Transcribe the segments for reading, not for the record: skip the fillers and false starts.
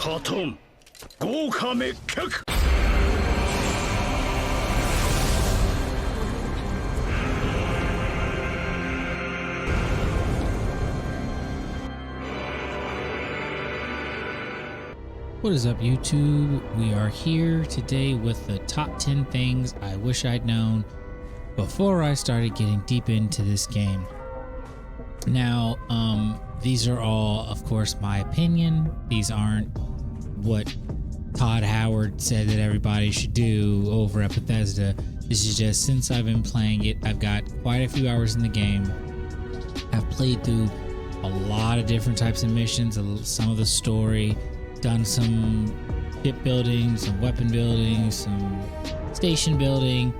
パトン豪華滅却。 What is up, YouTube? We are here today with the top 10 things I wish I'd known before I started getting deep into this game. Now, these are all, of course, my opinion. These aren't what Todd Howard said that everybody should do over at Bethesda. This is just, since I've been playing it, I've got quite a few hours in the game. I've played through a lot of different types of missions, some of the story, done some ship building, some weapon building, some station building,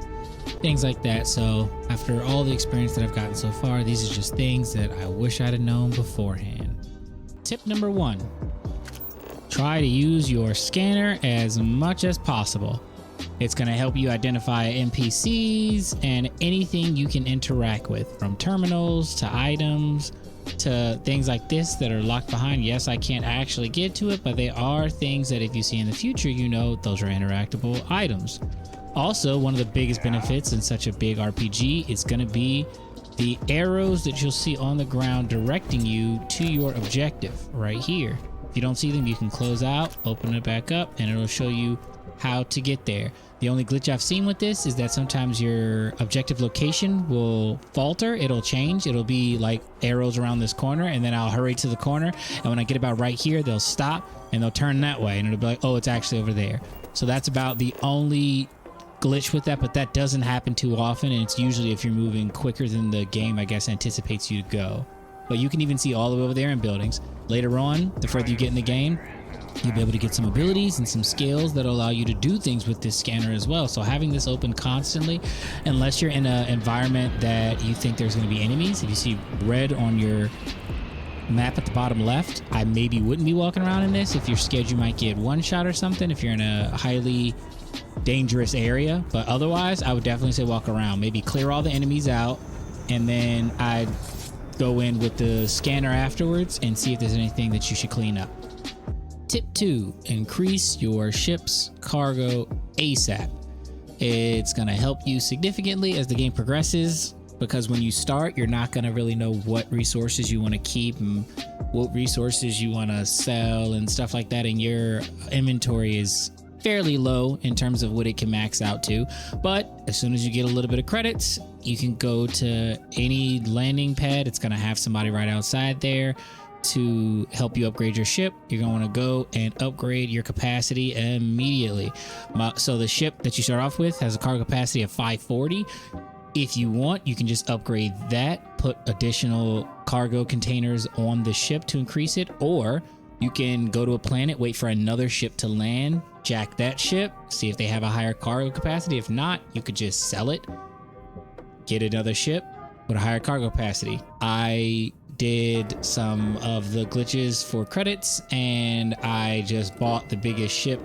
things like that. So after all the experience that I've gotten so far, these are just things that I wish I'd have known beforehand. Tip number 1, try to use your scanner as much as possible. It's going to help you identify NPCs and anything you can interact with, from terminals to items to things like this that are locked behind. Yes, I can't actually get to it, but they are things that if you see in the future, you know those are interactable items. Also, one of the biggest benefits in such a big RPG is going to be the arrows that you'll see on the ground directing you to your objective right here. If you don't see them, you can close out, open it back up, and it'll show you how to get there. The only glitch I've seen with this is that sometimes your objective location will falter. It'll change. It'll be like arrows around this corner, and then I'll hurry to the corner, and when I get about right here, they'll stop and they'll turn that way, and it'll be like, oh, it's actually over there. So that's about the only glitch with that, but that doesn't happen too often, and it's usually if you're moving quicker than the game, I guess, anticipates you to go. But you can even see all the way over there in buildings. Later on, the further you get in the game, you'll be able to get some abilities and some skills that allow you to do things with this scanner as well. So having this open constantly, unless you're in an environment that you think there's going to be enemies, if you see red on your map at the bottom left, I maybe wouldn't be walking around in this if you're scared you might get one shot or something, if you're in a highly dangerous area. But otherwise, I would definitely say walk around, maybe clear all the enemies out, and then I'd go in with the scanner afterwards and see if there's anything that you should clean up. Tip 2, increase your ship's cargo ASAP. It's going to help you significantly as the game progresses, because when you start, you're not going to really know what resources you want to keep and what resources you want to sell and stuff like that, and your inventory is fairly low in terms of what it can max out to. But as soon as you get a little bit of credits, you can go to any landing pad. It's going to have somebody right outside there to help you upgrade your ship. You're going to go and upgrade your capacity immediately. So the ship that you start off with has a cargo capacity of 540. If you want, you can just upgrade that, put additional cargo containers on the ship to increase it, or you can go to a planet, wait for another ship to land, jack that ship, see if they have a higher cargo capacity. If not, you could just sell it, get another ship with a higher cargo capacity. I did some of the glitches for credits, and I just bought the biggest ship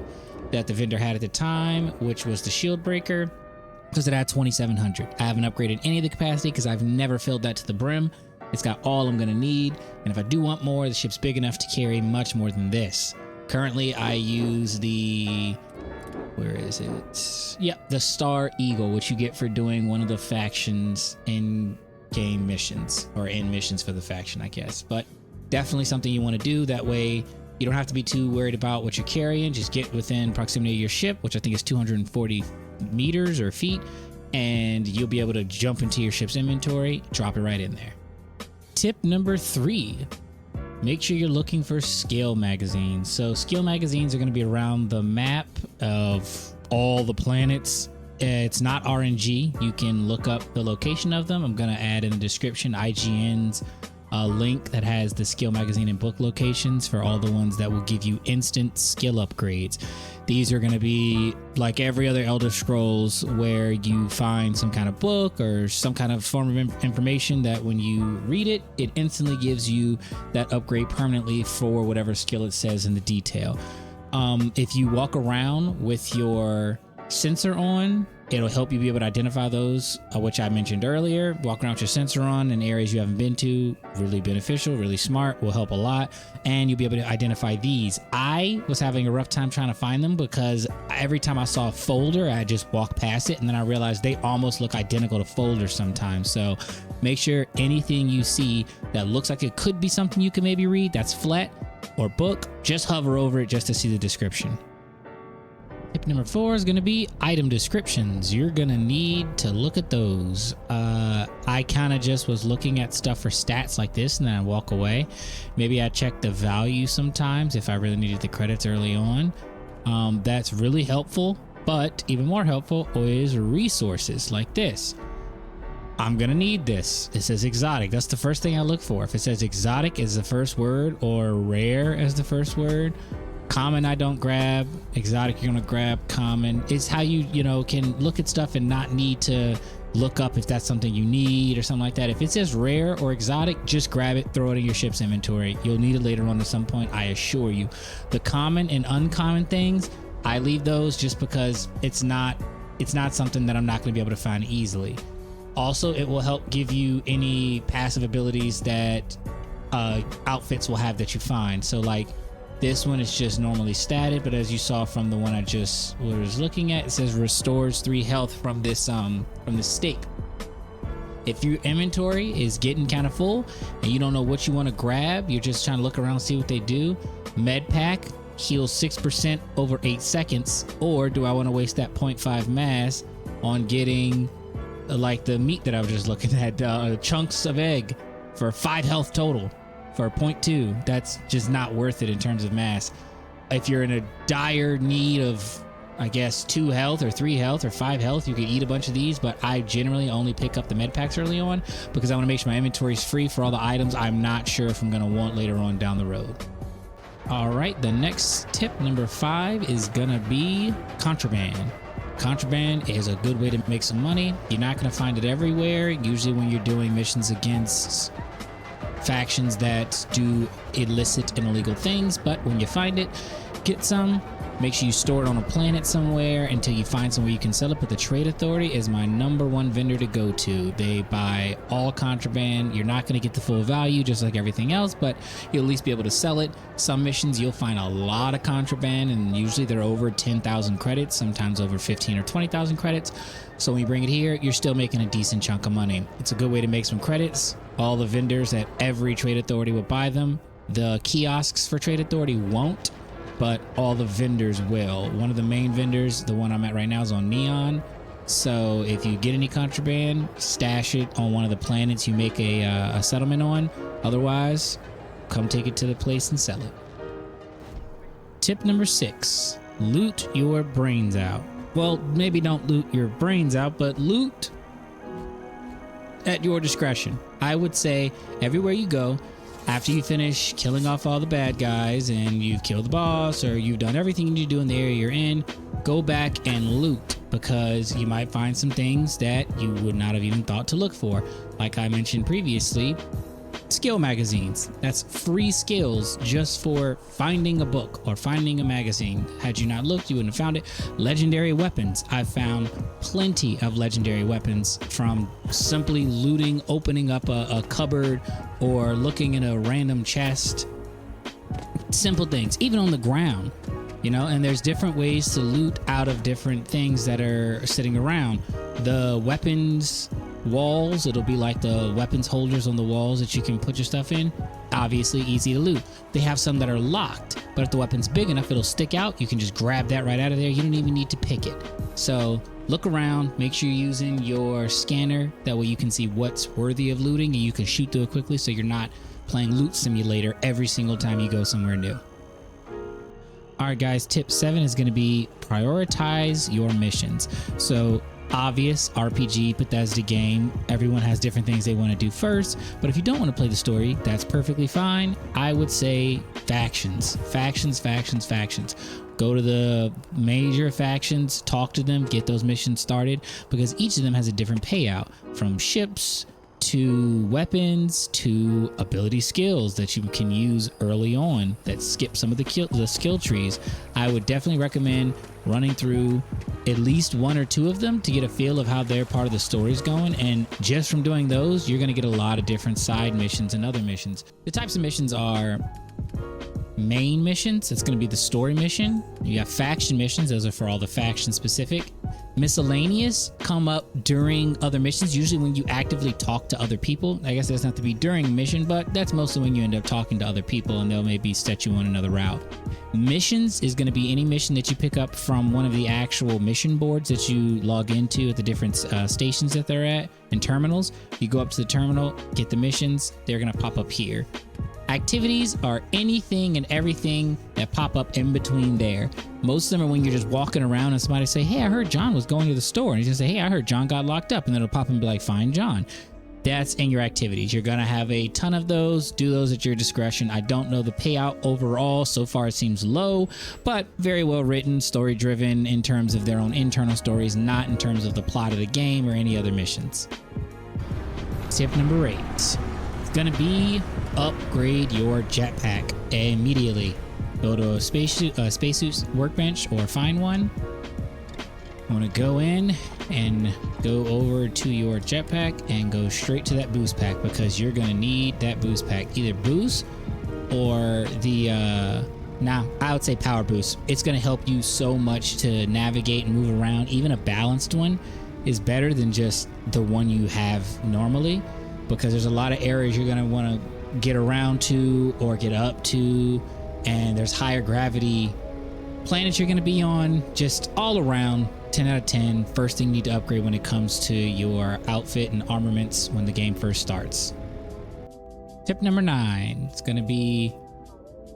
that the vendor had at the time, which was the shield breaker, because it had 2700. I haven't upgraded any of the capacity because I've never filled that to the brim. It's got all I'm going to need, and if I do want more, the ship's big enough to carry much more than this. Currently, I use the, where is it? Yeah, the Star Eagle, which you get for doing one of the factions in game missions, or in missions for the faction, I guess. But definitely something you want to do. That way you don't have to be too worried about what you're carrying. Just get within proximity of your ship, which I think is 240 meters or feet, and you'll be able to jump into your ship's inventory, drop it right in there. Tip number 3, make sure you're looking for skill magazines. So skill magazines are going to be around the map of all the planets. It's not RNG. You can look up the location of them. I'm going to add in the description IGN's link that has the skill magazine and book locations for all the ones that will give you instant skill upgrades. These are going to be like every other Elder Scrolls, where you find some kind of book or some kind of form of information that when you read it, it instantly gives you that upgrade permanently for whatever skill it says in the detail. If you walk around with your sensor on, it'll help you be able to identify those, which I mentioned earlier. Walking around with your sensor on in areas you haven't been to, really beneficial, really smart, will help a lot. And you'll be able to identify these. I was having a rough time trying to find them because every time I saw a folder, I just walked past it, and then I realized they almost look identical to folders sometimes. So make sure anything you see that looks like it could be something you can maybe read, that's flat or book, just hover over it just to see the description. Tip number 4 is going to be item descriptions. You're going to need to look at those. I kind of just was looking at stuff for stats like this, and then I walk away. Maybe I check the value sometimes if I really needed the credits early on. That's really helpful, but even more helpful is resources like this. I'm going to need this. It says exotic. That's the first thing I look for. If it says exotic as the first word or rare as the first word, common I don't grab, exotic you're gonna grab, common. It's how you can look at stuff and not need to look up if that's something you need or something like that. If it says rare or exotic, just grab it, throw it in your ship's inventory. You'll need it later on at some point, I assure you. The common and uncommon things, I leave those just because it's not something that I'm not gonna be able to find easily. Also, it will help give you any passive abilities that outfits will have that you find. So like, this one is just normally statted, but as you saw from the one I just was looking at, it says restores 3 health from this stake. If your inventory is getting kind of full and you don't know what you want to grab, you're just trying to look around and see what they do, med pack heals 6% over 8 seconds, or do I want to waste that 0.5 mass on getting like the meat that I was just looking at, chunks of egg for 5 health total? For 0.2, that's just not worth it in terms of mass. If you're in a dire need of, I guess, 2 health or 3 health or 5 health, you could eat a bunch of these, but I generally only pick up the med packs early on because I want to make sure my inventory is free for all the items I'm not sure if I'm going to want later on down the road. All right, the next tip, number 5, is going to be contraband. Contraband is a good way to make some money. You're not going to find it everywhere. Usually when you're doing missions against factions that do illicit and illegal things, but when you find it, get some. Make sure you store it on a planet somewhere until you find somewhere you can sell it. But the Trade Authority is my #1 vendor to go to. They buy all contraband. You're not going to get the full value just like everything else, but you'll at least be able to sell it. Some missions you'll find a lot of contraband, and usually they're over 10,000 credits, sometimes over 15 or 20,000 credits. So when you bring it here, you're still making a decent chunk of money. It's a good way to make some credits. All the vendors at every Trade Authority will buy them. The kiosks for Trade Authority won't, but all the vendors will. One of the main vendors, the one I'm at right now, is on Neon. So if you get any contraband, stash it on one of the planets you make a settlement on. Otherwise, come take it to the place and sell it. Tip number 6, loot your brains out. Well, maybe don't loot your brains out, but loot at your discretion. I would say everywhere you go, after you finish killing off all the bad guys and you've killed the boss or you've done everything you need to do in the area you're in, go back and loot, because you might find some things that you would not have even thought to look for. Like I mentioned previously, skill magazines. That's free skills just for finding a book or finding a magazine. Had you not looked, you wouldn't have found it. Legendary weapons. I've found plenty of legendary weapons from simply looting, opening up a cupboard, or looking in a random chest. Simple things, even on the ground, and there's different ways to loot out of different things that are sitting around. The weapons walls, it'll be like the weapons holders on the walls that you can put your stuff in. Obviously easy to loot. They have some that are locked, but if the weapon's big enough, it'll stick out. You can just grab that right out of there. You don't even need to pick it. So look around, make sure you're using your scanner. That way you can see what's worthy of looting and you can shoot through it quickly, so you're not playing Loot Simulator every single time you go somewhere new. All right, guys, tip 7 is going to be prioritize your missions. So obvious RPG Bethesda game, everyone has different things they want to do first, but if you don't want to play the story, that's perfectly fine. I would say factions. Go to the major factions, talk to them, get those missions started, because each of them has a different payout, from ships to weapons to ability skills that you can use early on that skip some of the skill trees. I would definitely recommend running through at least one or two of them to get a feel of how their part of the story is going. And just from doing those, you're going to get a lot of different side missions and other missions. The types of missions are main missions. It's going to be the story mission. You have faction missions. Those are for all the faction specific. Miscellaneous come up during other missions, usually when you actively talk to other people. I guess it doesn't have to be during a mission, but that's mostly when you end up talking to other people and they'll maybe set you on another route. Missions is going to be any mission that you pick up from one of the actual mission boards that you log into at the different stations that they're at and terminals. You go up to the terminal, get the missions, they're going to pop up here. Activities are anything and everything that pop up in between there. Most of them are when you're just walking around and somebody say, hey, I heard John was going to the store. And he's gonna say, hey, I heard John got locked up. And then it'll pop and be like, find John. That's in your activities. You're gonna have a ton of those. Do those at your discretion. I don't know the payout overall. So far it seems low, but very well written, story driven in terms of their own internal stories, not in terms of the plot of the game or any other missions. Tip number 8. Gonna be upgrade your jetpack immediately. Go to a spacesuit workbench or find one. I want to go in and go over to your jetpack and go straight to that boost pack because you're gonna need that boost pack. Either boost or the I would say power boost. It's gonna help you so much to navigate and move around. Even a balanced one is better than just the one you have normally, because there's a lot of areas you're going to want to get around to or get up to, and there's higher gravity planets you're going to be on. Just all around 10 out of 10. First thing you need to upgrade when it comes to your outfit and armaments when the game first starts. Tip number 9, it's going to be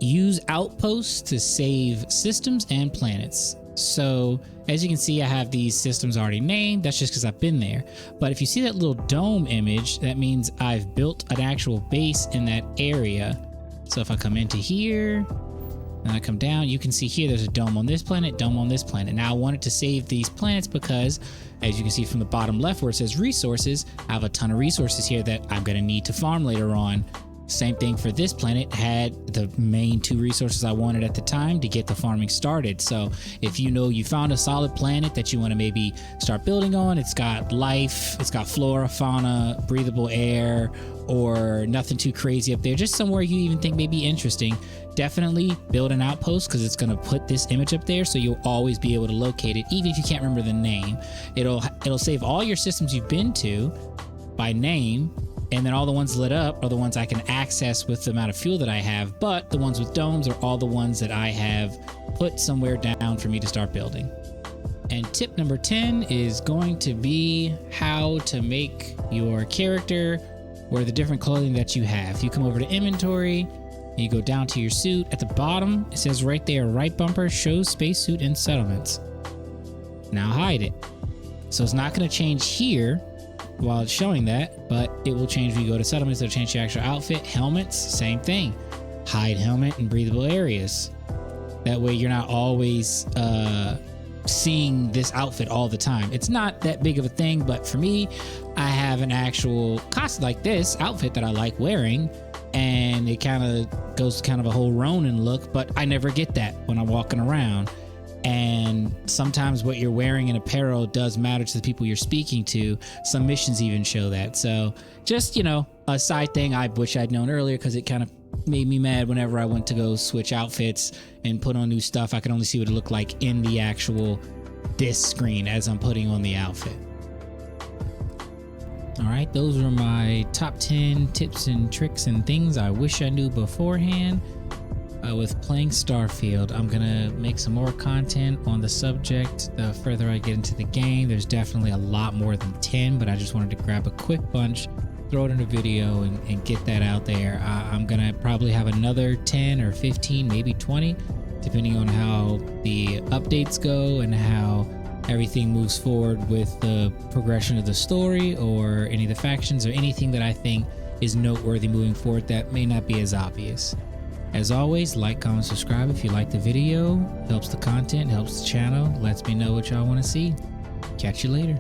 use outposts to save systems and planets. So as you can see, I have these systems already named. That's just because I've been there. But if you see that little dome image, that means I've built an actual base in that area. So if I come into here and I come down, you can see here there's a dome on this planet, dome on this planet. Now I wanted to save these planets because, as you can see from the bottom left where it says resources, I have a ton of resources here that I'm going to need to farm later on. Same thing for this planet, had the main 2 resources I wanted at the time to get the farming started. So if you know you found a solid planet that you want to maybe start building on, it's got life, it's got flora, fauna, breathable air, or nothing too crazy up there, just somewhere you even think may be interesting, definitely build an outpost because it's going to put this image up there so you'll always be able to locate it, even if you can't remember the name. It'll save all your systems you've been to by name, and then all the ones lit up are the ones I can access with the amount of fuel that I have, but the ones with domes are all the ones that I have put somewhere down for me to start building. And tip number 10 is going to be how to make your character wear the different clothing that you have. You come over to inventory, and you go down to your suit. At the bottom, it says right there, right bumper shows spacesuit and settlements. Now hide it. So it's not going to change here while it's showing that, but it will change when you go to settlements. It'll change your actual outfit. Helmets, same thing. Hide helmet in breathable areas. That way you're not always seeing this outfit all the time. It's not that big of a thing, but for me, I have an actual costume like this outfit that I like wearing, and it kind of goes kind of a whole Ronin look, but I never get that when I'm walking around. And sometimes what you're wearing in apparel does matter to the people you're speaking to. Some missions even show that. So just, a side thing I wish I'd known earlier, because it kind of made me mad whenever I went to go switch outfits and put on new stuff. I could only see what it looked like in the actual disc screen as I'm putting on the outfit. All right, those were my top 10 tips and tricks and things I wish I knew beforehand. With playing Starfield, I'm gonna make some more content on the subject the further I get into the game. There's definitely a lot more than 10, but I just wanted to grab a quick bunch, throw it in a video, and get that out there. I'm gonna probably have another 10 or 15, maybe 20, depending on how the updates go and how everything moves forward with the progression of the story or any of the factions or anything that I think is noteworthy moving forward that may not be as obvious. As always, like, comment, subscribe if you like the video. Helps the content, helps the channel, lets me know what y'all want to see. Catch you later.